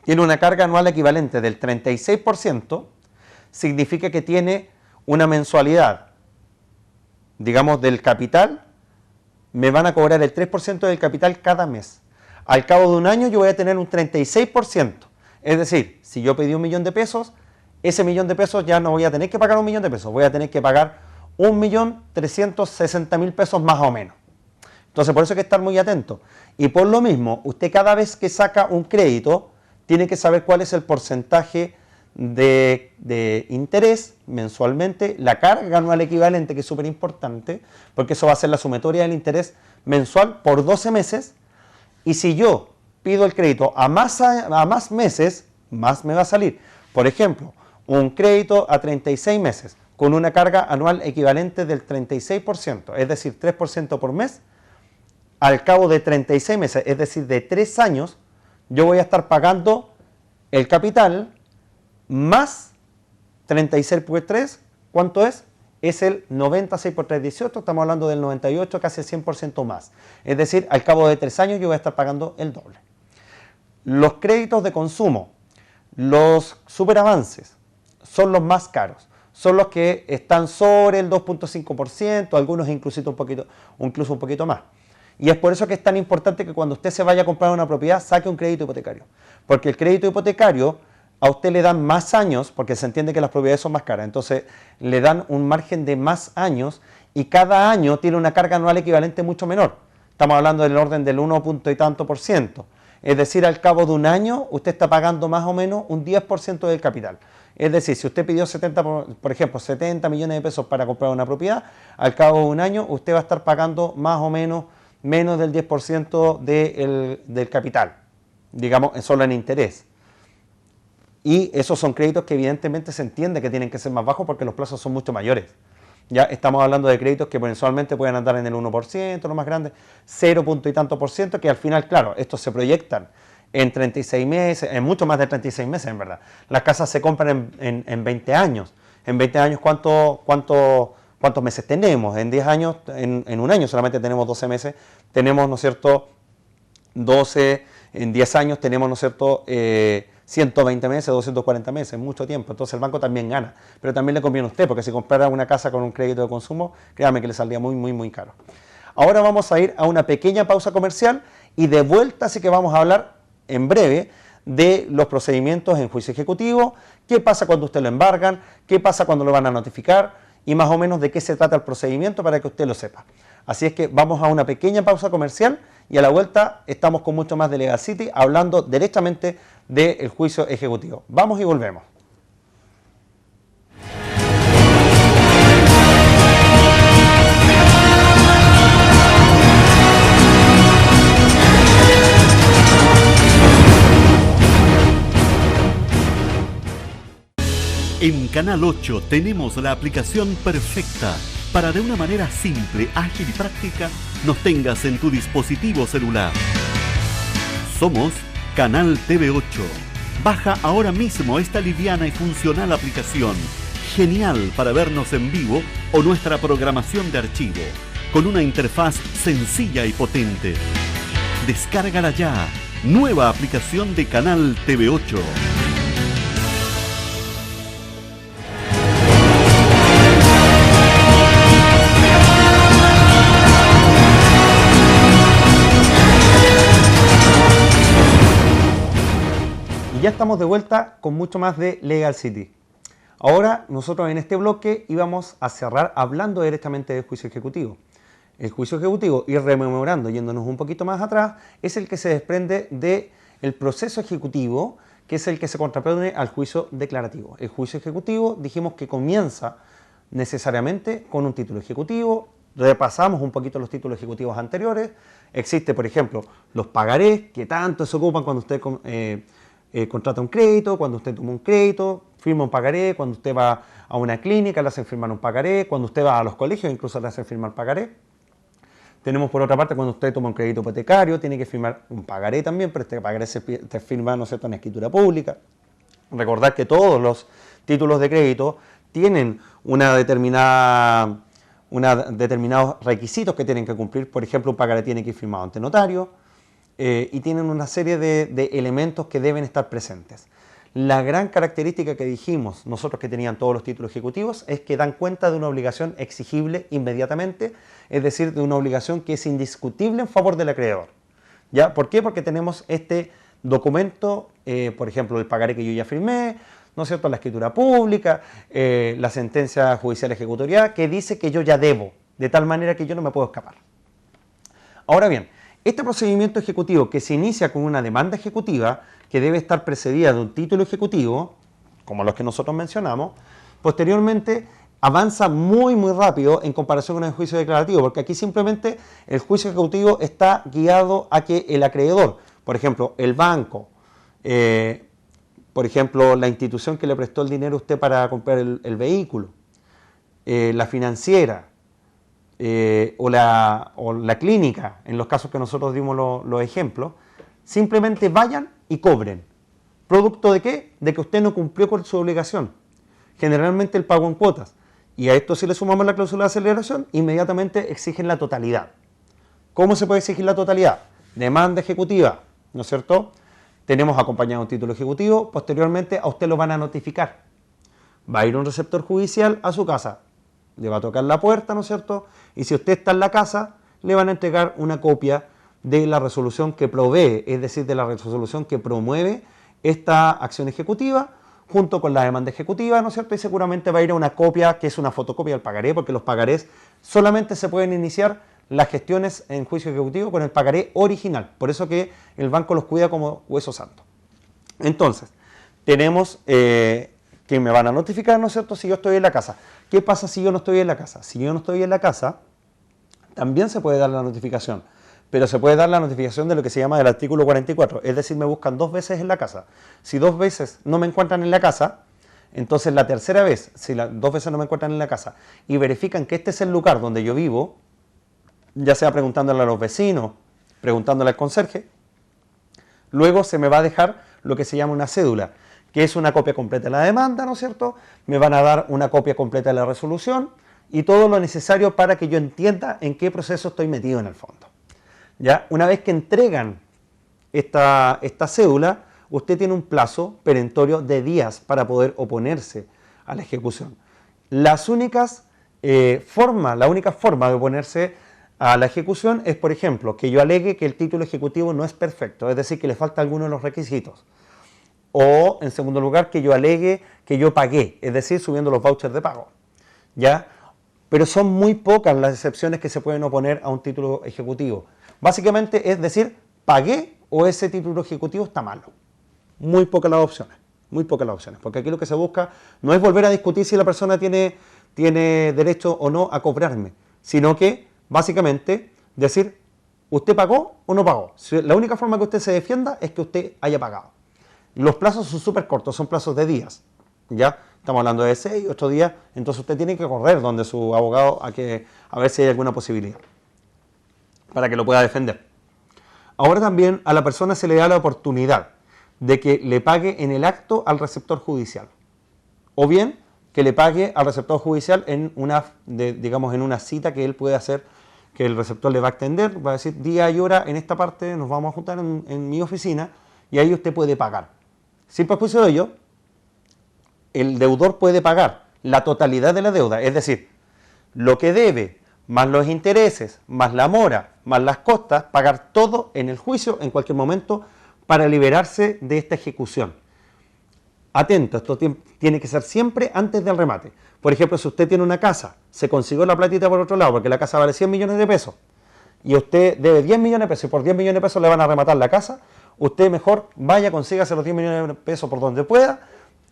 tiene una carga anual equivalente del 36%, significa que tiene una mensualidad, digamos, del capital, me van a cobrar el 3% del capital cada mes. Al cabo de un año yo voy a tener un 36%. Es decir, si yo pedí 1.000.000 de pesos, ese 1.000.000 de pesos ya no voy a tener que pagar 1.000.000 de pesos, voy a tener que pagar 1.360.000 pesos más o menos. Entonces, por eso hay que estar muy atento. Y por lo mismo, usted cada vez que saca un crédito, tiene que saber cuál es el porcentaje de interés mensualmente, la carga anual equivalente, que es súper importante, porque eso va a ser la sumatoria del interés mensual por 12 meses, y si yo pido el crédito a más meses, más me va a salir. Por ejemplo, un crédito a 36 meses, con una carga anual equivalente del 36%, es decir, 3% por mes, al cabo de 36 meses, es decir, de 3 años, yo voy a estar pagando el capital más 36 por 3, ¿cuánto es? Es el 96 por 3, 18, estamos hablando del 98, casi el 100% más. Es decir, al cabo de 3 años yo voy a estar pagando el doble. Los créditos de consumo, los superavances, son los más caros. Son los que están sobre el 2.5%, algunos incluso un poquito más. Y es por eso que es tan importante que cuando usted se vaya a comprar una propiedad, saque un crédito hipotecario. Porque el crédito hipotecario a usted le dan más años, porque se entiende que las propiedades son más caras, entonces le dan un margen de más años y cada año tiene una carga anual equivalente mucho menor. Estamos hablando del orden del 1 punto y tanto por ciento. Es decir, al cabo de un año usted está pagando más o menos un 10% del capital. Es decir, si usted pidió 70 millones de pesos para comprar una propiedad, al cabo de un año usted va a estar pagando más o menos del 10% del capital, digamos, solo en interés. Y esos son créditos que evidentemente se entiende que tienen que ser más bajos porque los plazos son mucho mayores. Ya estamos hablando de créditos que mensualmente pueden andar en el 1%, lo más grande, 0 punto y tanto por ciento, que al final, claro, estos se proyectan en 36 meses, en mucho más de 36 meses, en verdad. Las casas se compran en 20 años. En 20 años, ¿cuántos meses tenemos? En 10 años, en un año solamente tenemos 12 meses, tenemos, ¿no es cierto?, 12, en 10 años tenemos, ¿no es cierto?, 120 meses, 240 meses, mucho tiempo. Entonces el banco también gana, pero también le conviene a usted, porque si comprara una casa con un crédito de consumo, créame que le saldría muy caro. Ahora vamos a ir a una pequeña pausa comercial y de vuelta sí que vamos a hablar en breve de los procedimientos en juicio ejecutivo, qué pasa cuando usted lo embargan, qué pasa cuando lo van a notificar y más o menos de qué se trata el procedimiento para que usted lo sepa. Así es que vamos a una pequeña pausa comercial y a la vuelta estamos con mucho más de Legal City hablando directamente del juicio ejecutivo. Vamos y volvemos. En Canal 8 tenemos la aplicación perfecta para de una manera simple, ágil y práctica nos tengas en tu dispositivo celular. Somos Canal TV 8. Baja ahora mismo esta liviana y funcional aplicación. Genial para vernos en vivo o nuestra programación de archivo, con una interfaz sencilla y potente. Descárgala ya. Nueva aplicación de Canal TV 8. Ya estamos de vuelta con mucho más de Legal City. Ahora nosotros en este bloque íbamos a cerrar hablando directamente del juicio ejecutivo. El juicio ejecutivo, y rememorando, yéndonos un poquito más atrás, es el que se desprende del proceso ejecutivo, que es el que se contrapone al juicio declarativo. El juicio ejecutivo dijimos que comienza necesariamente con un título ejecutivo. Repasamos un poquito los títulos ejecutivos anteriores. Existe, por ejemplo, los pagarés, que tanto se ocupan cuando usted contrata un crédito, cuando usted toma un crédito, firma un pagaré, cuando usted va a una clínica le hacen firmar un pagaré, cuando usted va a los colegios incluso le hacen firmar pagaré. Tenemos por otra parte cuando usted toma un crédito hipotecario, tiene que firmar un pagaré también, pero este pagaré se firma, ¿no es cierto?, en escritura pública. Recordar que todos los títulos de crédito tienen determinados requisitos que tienen que cumplir. Por ejemplo, un pagaré tiene que ir firmado ante notario y tienen una serie de elementos que deben estar presentes. La gran característica que dijimos nosotros que tenían todos los títulos ejecutivos es que dan cuenta de una obligación exigible inmediatamente, es decir, de una obligación que es indiscutible en favor del acreedor. ¿Ya? ¿Por qué? Porque tenemos este documento, por ejemplo, el pagaré que yo ya firmé, ¿no es cierto?, la escritura pública, la sentencia judicial ejecutorial, que dice que yo ya debo, de tal manera que yo no me puedo escapar. Ahora bien, este procedimiento ejecutivo que se inicia con una demanda ejecutiva, que debe estar precedida de un título ejecutivo, como los que nosotros mencionamos, posteriormente avanza muy rápido en comparación con el juicio declarativo, porque aquí simplemente el juicio ejecutivo está guiado a que el acreedor, por ejemplo, el banco, por ejemplo, la institución que le prestó el dinero a usted para comprar el vehículo, la financiera, o la clínica, en los casos que nosotros dimos los ejemplos, simplemente vayan y cobren. ¿Producto de qué? De que usted no cumplió con su obligación. Generalmente el pago en cuotas. Y a esto si le sumamos la cláusula de aceleración, inmediatamente exigen la totalidad. ¿Cómo se puede exigir la totalidad? Demanda ejecutiva, ¿no es cierto? Tenemos acompañado un título ejecutivo, posteriormente a usted lo van a notificar. Va a ir un receptor judicial a su casa, le va a tocar la puerta, ¿no es cierto? Y si usted está en la casa, le van a entregar una copia de la resolución que provee, es decir, de la resolución que promueve esta acción ejecutiva, junto con la demanda ejecutiva, ¿no es cierto? Y seguramente va a ir a una copia que es una fotocopia del pagaré, porque los pagarés solamente se pueden iniciar las gestiones en juicio ejecutivo con el pagaré original. Por eso que el banco los cuida como hueso santo. Entonces, tenemos que me van a notificar, ¿no es cierto?, si yo estoy en la casa. ¿Qué pasa si yo no estoy en la casa? Si yo no estoy en la casa, también se puede dar la notificación, pero se puede dar la notificación de lo que se llama el artículo 44, es decir, me buscan 2 veces en la casa. Si 2 veces no me encuentran en la casa, entonces la tercera vez, si 2 veces no me encuentran en la casa y verifican que este es el lugar donde yo vivo, ya sea preguntándole a los vecinos, preguntándole al conserje, luego se me va a dejar lo que se llama una cédula, que es una copia completa de la demanda, ¿no es cierto? Me van a dar una copia completa de la resolución y todo lo necesario para que yo entienda en qué proceso estoy metido en el fondo. ¿Ya? Una vez que entregan esta cédula, usted tiene un plazo perentorio de días para poder oponerse a la ejecución. La única forma de oponerse a la ejecución es, por ejemplo, que yo alegue que el título ejecutivo no es perfecto, es decir, que le falta alguno de los requisitos. O, en segundo lugar, que yo alegue que yo pagué, es decir, subiendo los vouchers de pago. ¿Ya? Pero son muy pocas las excepciones que se pueden oponer a un título ejecutivo. Básicamente es decir, pagué o ese título ejecutivo está malo. Muy pocas las opciones, porque aquí lo que se busca no es volver a discutir si la persona tiene derecho o no a cobrarme, sino que básicamente decir, ¿usted pagó o no pagó? La única forma que usted se defienda es que usted haya pagado. Los plazos son súper cortos, son plazos de días, ¿ya? Estamos hablando de 6, 8 días, entonces usted tiene que correr donde su abogado a ver si hay alguna posibilidad para que lo pueda defender. Ahora también a la persona se le da la oportunidad de que le pague en el acto al receptor judicial, o bien que le pague al receptor judicial en una cita que él puede hacer, que el receptor le va a extender, va a decir día y hora en esta parte, nos vamos a juntar en mi oficina y ahí usted puede pagar. Sin perjuicio de ello, el deudor puede pagar la totalidad de la deuda, es decir, lo que debe, más los intereses, más la mora, más las costas, pagar todo en el juicio en cualquier momento para liberarse de esta ejecución. atento, esto tiene que ser siempre antes del remate. Por ejemplo, si usted tiene una casa, se consiguió la platita por otro lado, porque la casa vale 100 millones de pesos, y usted debe 10 millones de pesos, y por 10 millones de pesos le van a rematar la casa, usted mejor vaya, consígase los 10 millones de pesos por donde pueda,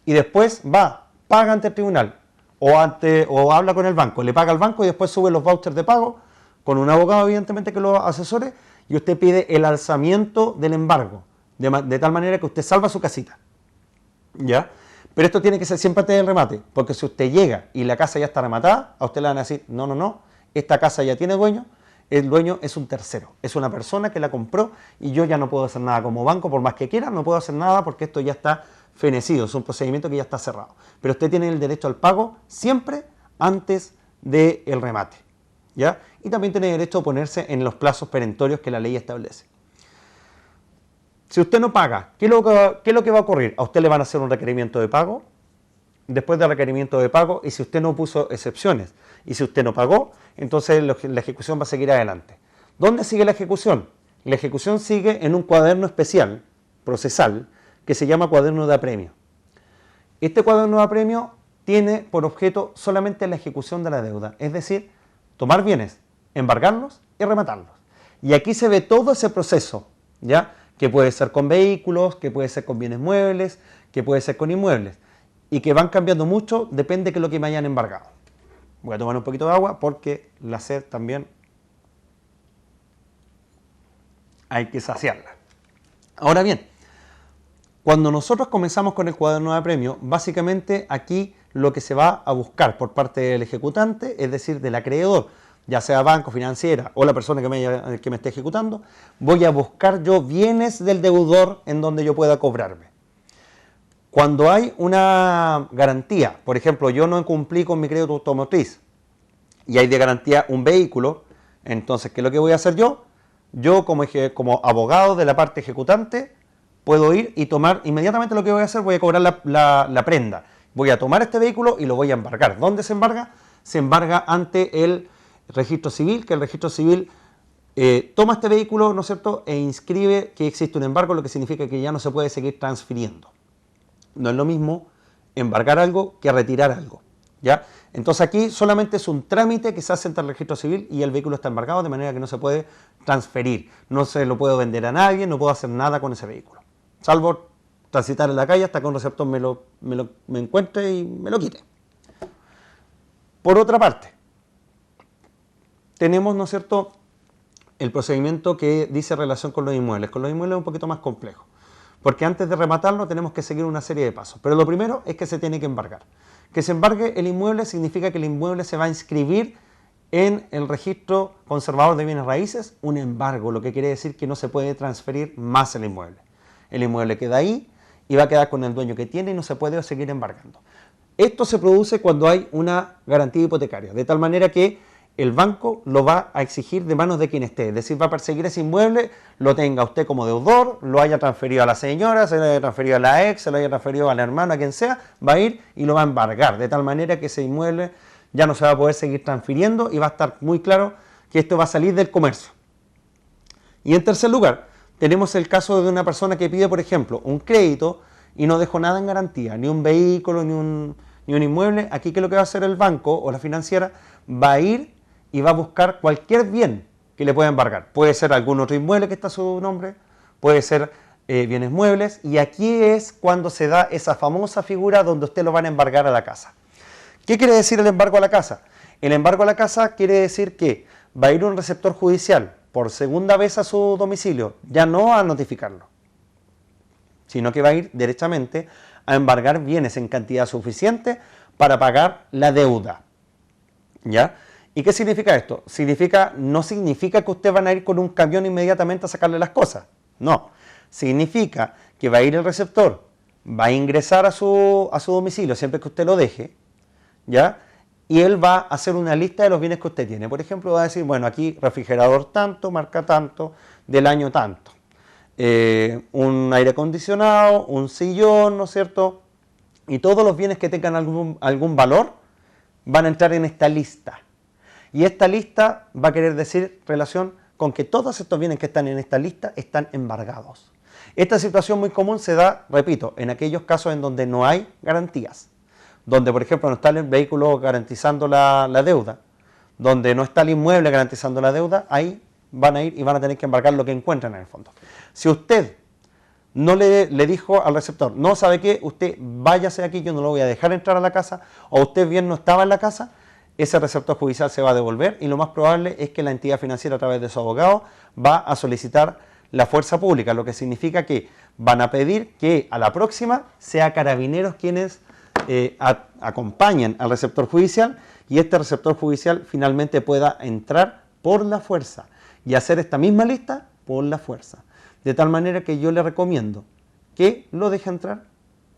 y después va, paga ante el tribunal, o habla con el banco, le paga al banco y después sube los vouchers de pago, con un abogado evidentemente que lo asesore, y usted pide el alzamiento del embargo, de tal manera que usted salva su casita. ¿Ya? Pero esto tiene que ser siempre antes del remate, porque si usted llega y la casa ya está rematada, a usted le van a decir, no, esta casa ya tiene dueño, el dueño es un tercero, es una persona que la compró y yo ya no puedo hacer nada como banco, por más que quiera, no puedo hacer nada porque esto ya está fenecido, es un procedimiento que ya está cerrado. Pero usted tiene el derecho al pago siempre antes del remate, ¿ya? Y también tiene derecho a oponerse en los plazos perentorios que la ley establece. Si usted no paga, ¿qué es lo que va a ocurrir? A usted le van a hacer un requerimiento de pago, después del requerimiento de pago, y si usted no puso excepciones, y si usted no pagó, entonces la ejecución va a seguir adelante. ¿Dónde sigue la ejecución? La ejecución sigue en un cuaderno especial, procesal, que se llama cuaderno de apremio. Este cuaderno de apremio tiene por objeto solamente la ejecución de la deuda, es decir, tomar bienes, embargarlos y rematarlos. Y aquí se ve todo ese proceso, ¿ya? Que puede ser con vehículos, que puede ser con bienes muebles, que puede ser con inmuebles, y que van cambiando mucho, depende de lo que me hayan embargado. Voy a tomar un poquito de agua porque la sed también hay que saciarla. Ahora bien, cuando nosotros comenzamos con el cuaderno de apremio, básicamente aquí lo que se va a buscar por parte del ejecutante, es decir, del acreedor, ya sea banco, financiera o la persona que me esté ejecutando, voy a buscar yo bienes del deudor en donde yo pueda cobrarme. Cuando hay una garantía, por ejemplo, yo no cumplí con mi crédito automotriz y hay de garantía un vehículo, entonces, ¿qué es lo que voy a hacer yo? Yo como abogado de la parte ejecutante puedo ir y tomar, inmediatamente lo que voy a hacer, voy a cobrar la prenda. Voy a tomar este vehículo y lo voy a embargar. ¿Dónde se embarga? Se embarga ante el registro civil, que el registro civil toma este vehículo, ¿no es cierto?, e inscribe que existe un embargo, lo que significa que ya no se puede seguir transfiriendo. No es lo mismo embargar algo que retirar algo, ¿ya? Entonces aquí solamente es un trámite que se hace ante el registro civil y el vehículo está embargado de manera que no se puede transferir, no se lo puedo vender a nadie, no puedo hacer nada con ese vehículo, salvo transitar en la calle hasta que un receptor me encuentre y me lo quite. Por otra parte, tenemos, ¿no es cierto?, el procedimiento que dice relación con los inmuebles. Con los inmuebles es un poquito más complejo, porque antes de rematarlo tenemos que seguir una serie de pasos. Pero lo primero es que se tiene que embargar. Que se embargue el inmueble significa que el inmueble se va a inscribir en el registro conservador de bienes raíces, un embargo, lo que quiere decir que no se puede transferir más el inmueble. El inmueble queda ahí y va a quedar con el dueño que tiene y no se puede seguir embargando. Esto se produce cuando hay una garantía hipotecaria, de tal manera que el banco lo va a exigir de manos de quien esté, es decir, va a perseguir ese inmueble, lo tenga usted como deudor, lo haya transferido a la señora, se lo haya transferido a la ex, se lo haya transferido al hermano, a quien sea, va a ir y lo va a embargar, de tal manera que ese inmueble ya no se va a poder seguir transfiriendo y va a estar muy claro que esto va a salir del comercio. Y en tercer lugar, tenemos el caso de una persona que pide, por ejemplo, un crédito y no dejó nada en garantía, ni un vehículo, ni un inmueble. Aquí, ¿qué es lo que va a hacer el banco o la financiera? Va a ir y va a buscar cualquier bien que le pueda embargar. Puede ser algún otro inmueble que está a su nombre, puede ser bienes muebles, y aquí es cuando se da esa famosa figura donde usted lo van a embargar a la casa. ¿Qué quiere decir el embargo a la casa? El embargo a la casa quiere decir que va a ir un receptor judicial por segunda vez a su domicilio, ya no a notificarlo, sino que va a ir derechamente a embargar bienes en cantidad suficiente para pagar la deuda, ¿ya? ¿Y qué significa esto? No significa que ustedes van a ir con un camión inmediatamente a sacarle las cosas. No. Significa que va a ir el receptor, va a ingresar a su domicilio siempre que usted lo deje, ¿ya? Y él va a hacer una lista de los bienes que usted tiene. Por ejemplo, va a decir, bueno, aquí refrigerador tanto, marca tanto, del año tanto. Un aire acondicionado, un sillón, ¿no es cierto? Y todos los bienes que tengan algún valor van a entrar en esta lista. Y esta lista va a querer decir relación con que todos estos bienes que están en esta lista están embargados. Esta situación muy común se da, repito, en aquellos casos en donde no hay garantías, donde por ejemplo no está el vehículo garantizando la deuda, donde no está el inmueble garantizando la deuda, ahí van a ir y van a tener que embargar lo que encuentran en el fondo. Si usted no le dijo al receptor, no sabe qué, usted váyase aquí, yo no lo voy a dejar entrar a la casa, o usted bien no estaba en la casa, ese receptor judicial se va a devolver y lo más probable es que la entidad financiera a través de su abogado va a solicitar la fuerza pública, lo que significa que van a pedir que a la próxima sea Carabineros quienes acompañen al receptor judicial y este receptor judicial finalmente pueda entrar por la fuerza y hacer esta misma lista por la fuerza. De tal manera que yo le recomiendo que lo deje entrar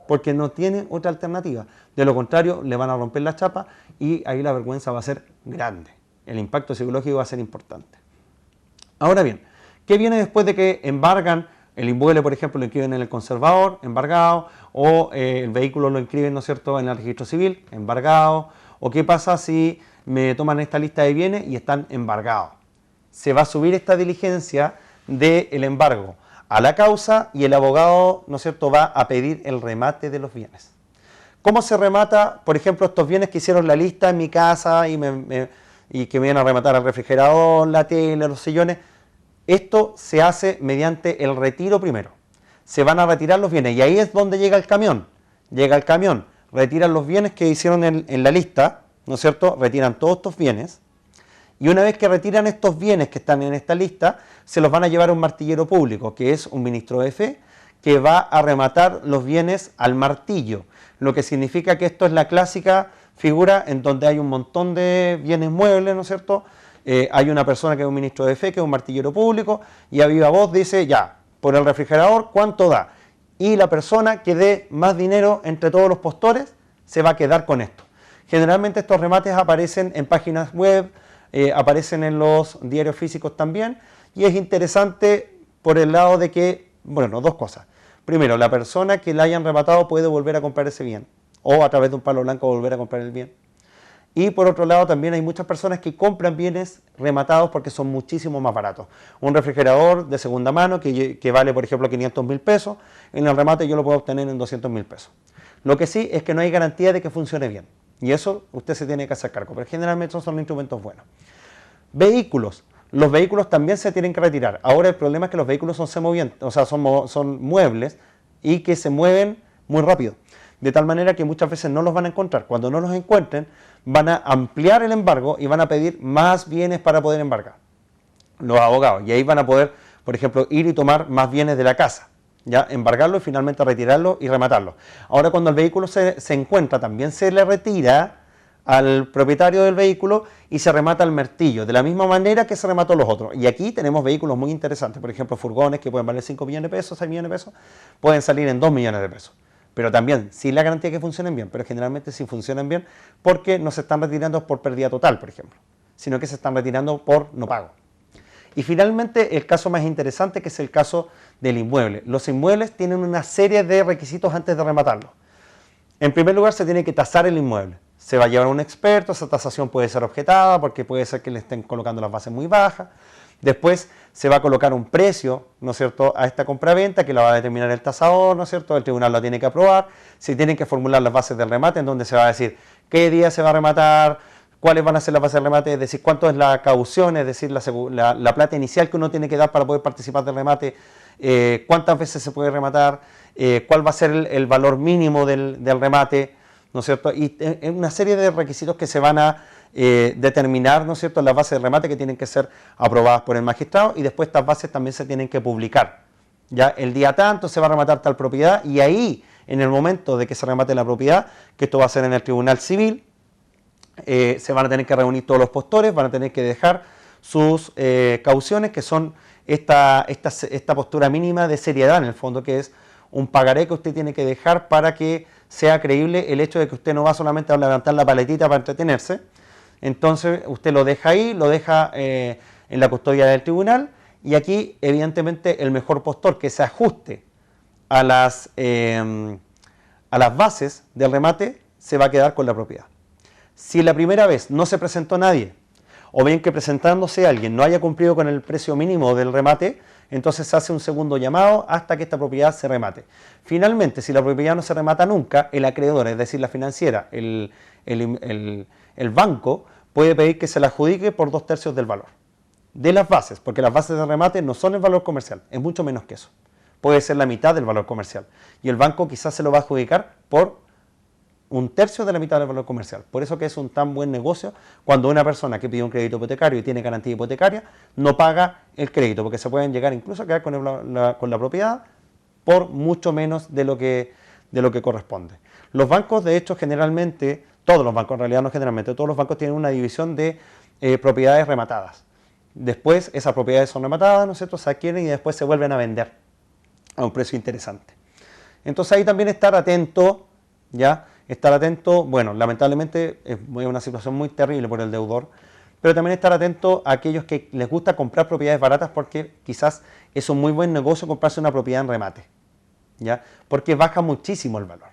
porque no tiene otra alternativa. De lo contrario, le van a romper la chapa y ahí la vergüenza va a ser grande. El impacto psicológico va a ser importante. Ahora bien, ¿qué viene después de que embargan el inmueble, por ejemplo, lo inscriben en el conservador, embargado, o el vehículo lo inscriben, ¿no es cierto?, en el registro civil, embargado, o qué pasa si me toman esta lista de bienes y están embargados? Se va a subir esta diligencia del embargo a la causa y el abogado, ¿no es cierto?, va a pedir el remate de los bienes. ¿Cómo se remata, por ejemplo, estos bienes que hicieron la lista en mi casa y que me iban a rematar el refrigerador, la tele, los sillones? Esto se hace mediante el retiro primero. Se van a retirar los bienes y ahí es donde llega el camión. Llega el camión, retiran los bienes que hicieron en la lista, ¿no es cierto?, retiran todos estos bienes. Y una vez que retiran estos bienes que están en esta lista, se los van a llevar a un martillero público, que es un ministro de fe, que va a rematar los bienes al martillo. Lo que significa que esto es la clásica figura en donde hay un montón de bienes muebles, ¿no es cierto? Hay una persona que es un ministro de fe, que es un martillero público, y a viva voz dice, ya, por el refrigerador, ¿cuánto da? Y la persona que dé más dinero entre todos los postores se va a quedar con esto. Generalmente estos remates aparecen en páginas web, aparecen en los diarios físicos también, y es interesante por el lado de que, bueno, dos cosas. Primero, la persona que la hayan rematado puede volver a comprar ese bien, o a través de un palo blanco volver a comprar el bien. Y por otro lado también hay muchas personas que compran bienes rematados porque son muchísimo más baratos. Un refrigerador de segunda mano que vale, por ejemplo, 500.000 pesos, en el remate yo lo puedo obtener en 200.000 pesos. Lo que sí es que no hay garantía de que funcione bien. Y eso usted se tiene que hacer cargo, pero generalmente son instrumentos buenos. Vehículos. Los vehículos también se tienen que retirar. Ahora el problema es que los vehículos son semovientes, o sea, son muebles y que se mueven muy rápido. De tal manera que muchas veces no los van a encontrar. Cuando no los encuentren, van a ampliar el embargo y van a pedir más bienes para poder embargar. Los abogados. Y ahí van a poder, por ejemplo, ir y tomar más bienes de la casa. Ya, embargarlo y finalmente retirarlo y rematarlo. Ahora cuando el vehículo se encuentra, también se le retira al propietario del vehículo y se remata el martillo, de la misma manera que se remató los otros. Y aquí tenemos vehículos muy interesantes, por ejemplo, furgones que pueden valer 5 millones de pesos, 6 millones de pesos, pueden salir en 2 millones de pesos. Pero también, sin la garantía de que funcionen bien, pero generalmente sí funcionan bien porque no se están retirando por pérdida total, por ejemplo, sino que se están retirando por no pago. Y finalmente, el caso más interesante, que es el caso del inmueble. Los inmuebles tienen una serie de requisitos antes de rematarlo. En primer lugar, se tiene que tasar el inmueble. Se va a llevar a un experto, esa tasación puede ser objetada porque puede ser que le estén colocando las bases muy bajas. Después se va a colocar un precio, ¿no es cierto?, a esta compraventa que la va a determinar el tasador, ¿no es cierto?, el tribunal la tiene que aprobar. Se tienen que formular las bases del remate en donde se va a decir qué día se va a rematar, cuáles van a ser las bases del remate, es decir, cuánto es la caución, es decir, la plata inicial que uno tiene que dar para poder participar del remate, cuántas veces se puede rematar, cuál va a ser el valor mínimo del remate, ¿no es cierto? Y una serie de requisitos que se van a determinar, ¿no es cierto?, las bases del remate que tienen que ser aprobadas por el magistrado y después estas bases también se tienen que publicar. Ya el día tanto se va a rematar tal propiedad y ahí, en el momento de que se remate la propiedad, que esto va a ser en el tribunal civil, se van a tener que reunir todos los postores, van a tener que dejar sus cauciones, que son esta postura mínima de seriedad, en el fondo, que es un pagaré que usted tiene que dejar para que sea creíble el hecho de que usted no va solamente a levantar la paletita para entretenerse. Entonces usted lo deja ahí, lo deja en la custodia del tribunal y aquí evidentemente el mejor postor que se ajuste a las bases del remate se va a quedar con la propiedad. Si la primera vez no se presentó nadie, o bien que presentándose alguien no haya cumplido con el precio mínimo del remate, Entonces se hace un segundo llamado hasta que esta propiedad se remate. Finalmente, si la propiedad no se remata nunca, el acreedor, es decir, la financiera, el banco, puede pedir que se la adjudique por 2/3 del valor de las bases, porque las bases de remate no son el valor comercial, es mucho menos que eso. Puede ser la mitad del valor comercial. Y el banco quizás se lo va a adjudicar por 1/3 de la mitad del valor comercial. Por eso que es un tan buen negocio cuando una persona que pide un crédito hipotecario y tiene garantía hipotecaria no paga el crédito, porque se pueden llegar incluso a quedar con la propiedad por mucho menos de lo que corresponde. Los bancos, de hecho, generalmente, todos los bancos, en realidad no generalmente, todos los bancos tienen una división de propiedades rematadas. Después esas propiedades son rematadas, ¿no es cierto?, se adquieren y después se vuelven a vender a un precio interesante. Entonces ahí también estar atento, ¿ya? Estar atento, bueno, lamentablemente es una situación muy terrible por el deudor, pero también estar atento a aquellos que les gusta comprar propiedades baratas porque quizás es un muy buen negocio comprarse una propiedad en remate, ¿ya? Porque baja muchísimo el valor.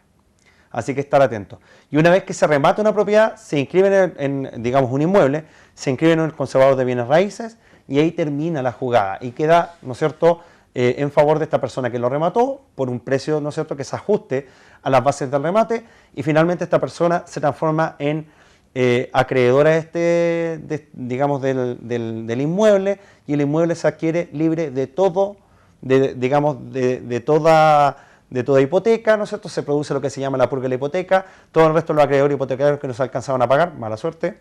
Así que estar atento. Y una vez que se remata una propiedad, se inscribe en digamos, un inmueble, se inscribe en el conservador de bienes raíces y ahí termina la jugada y queda, ¿no es cierto?, en favor de esta persona que lo remató por un precio, ¿no es cierto?, que se ajuste a las bases del remate y finalmente esta persona se transforma en acreedora digamos, del inmueble y el inmueble se adquiere libre de todo, de toda hipoteca, ¿no es cierto? Se produce lo que se llama la purga de la hipoteca, todo el resto de los acreedores hipotecarios que no se alcanzaban a pagar, mala suerte,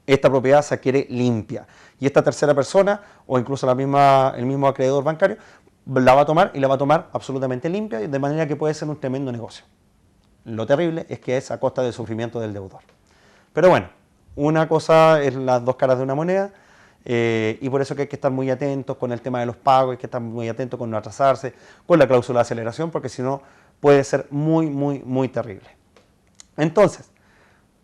esta propiedad se adquiere limpia. Y esta tercera persona, o incluso el mismo acreedor bancario, la va a tomar y la va a tomar absolutamente limpia, de manera que puede ser un tremendo negocio. Lo terrible es que es a costa del sufrimiento del deudor. Pero bueno, una cosa es las dos caras de una moneda, y por eso que hay que estar muy atentos con el tema de los pagos, hay que estar muy atentos con no atrasarse, con la cláusula de aceleración, porque si no puede ser muy, muy, muy terrible. Entonces,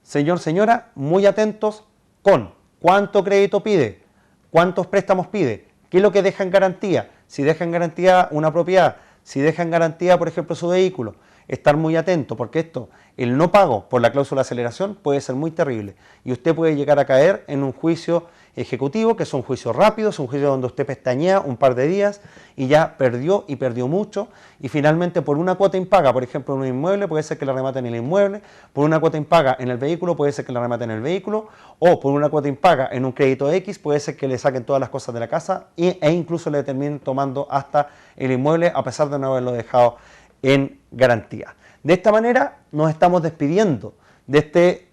señor, señora, muy atentos con cuánto crédito pide, cuántos préstamos pide, qué es lo que deja en garantía, si deja en garantía una propiedad, si deja en garantía, por ejemplo, su vehículo. Estar muy atento, porque el no pago por la cláusula de aceleración puede ser muy terrible y usted puede llegar a caer en un juicio ejecutivo, que es un juicio rápido, es un juicio donde usted pestañea un par de días y ya perdió y perdió mucho, y finalmente por una cuota impaga, por ejemplo en un inmueble, puede ser que la rematen en el inmueble, por una cuota impaga en el vehículo, puede ser que la rematen en el vehículo, o por una cuota impaga en un crédito X, puede ser que le saquen todas las cosas de la casa e incluso le terminen tomando hasta el inmueble a pesar de no haberlo dejado en garantía. De esta manera nos estamos despidiendo de este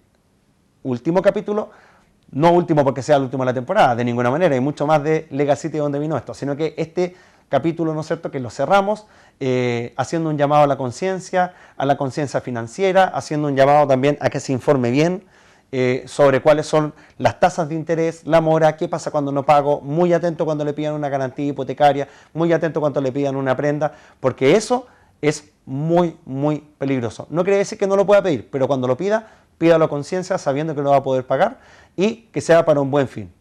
último capítulo, no último porque sea el último de la temporada, de ninguna manera, hay mucho más de Legal City donde vino esto, sino que este capítulo, ¿no es cierto?, que lo cerramos haciendo un llamado a la conciencia financiera, haciendo un llamado también a que se informe bien sobre cuáles son las tasas de interés, la mora, qué pasa cuando no pago, muy atento cuando le pidan una garantía hipotecaria, muy atento cuando le pidan una prenda, porque eso es muy, muy peligroso. No quiere decir que no lo pueda pedir, pero cuando lo pida, pídalo a conciencia sabiendo que lo va a poder pagar y que sea para un buen fin.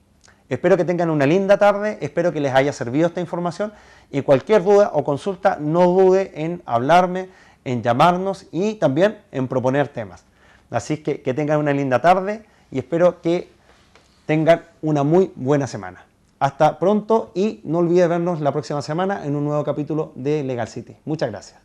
Espero que tengan una linda tarde, espero que les haya servido esta información y cualquier duda o consulta no dude en hablarme, en llamarnos y también en proponer temas. Así que tengan una linda tarde y espero que tengan una muy buena semana. Hasta pronto y no olviden vernos la próxima semana en un nuevo capítulo de Legal City. Muchas gracias.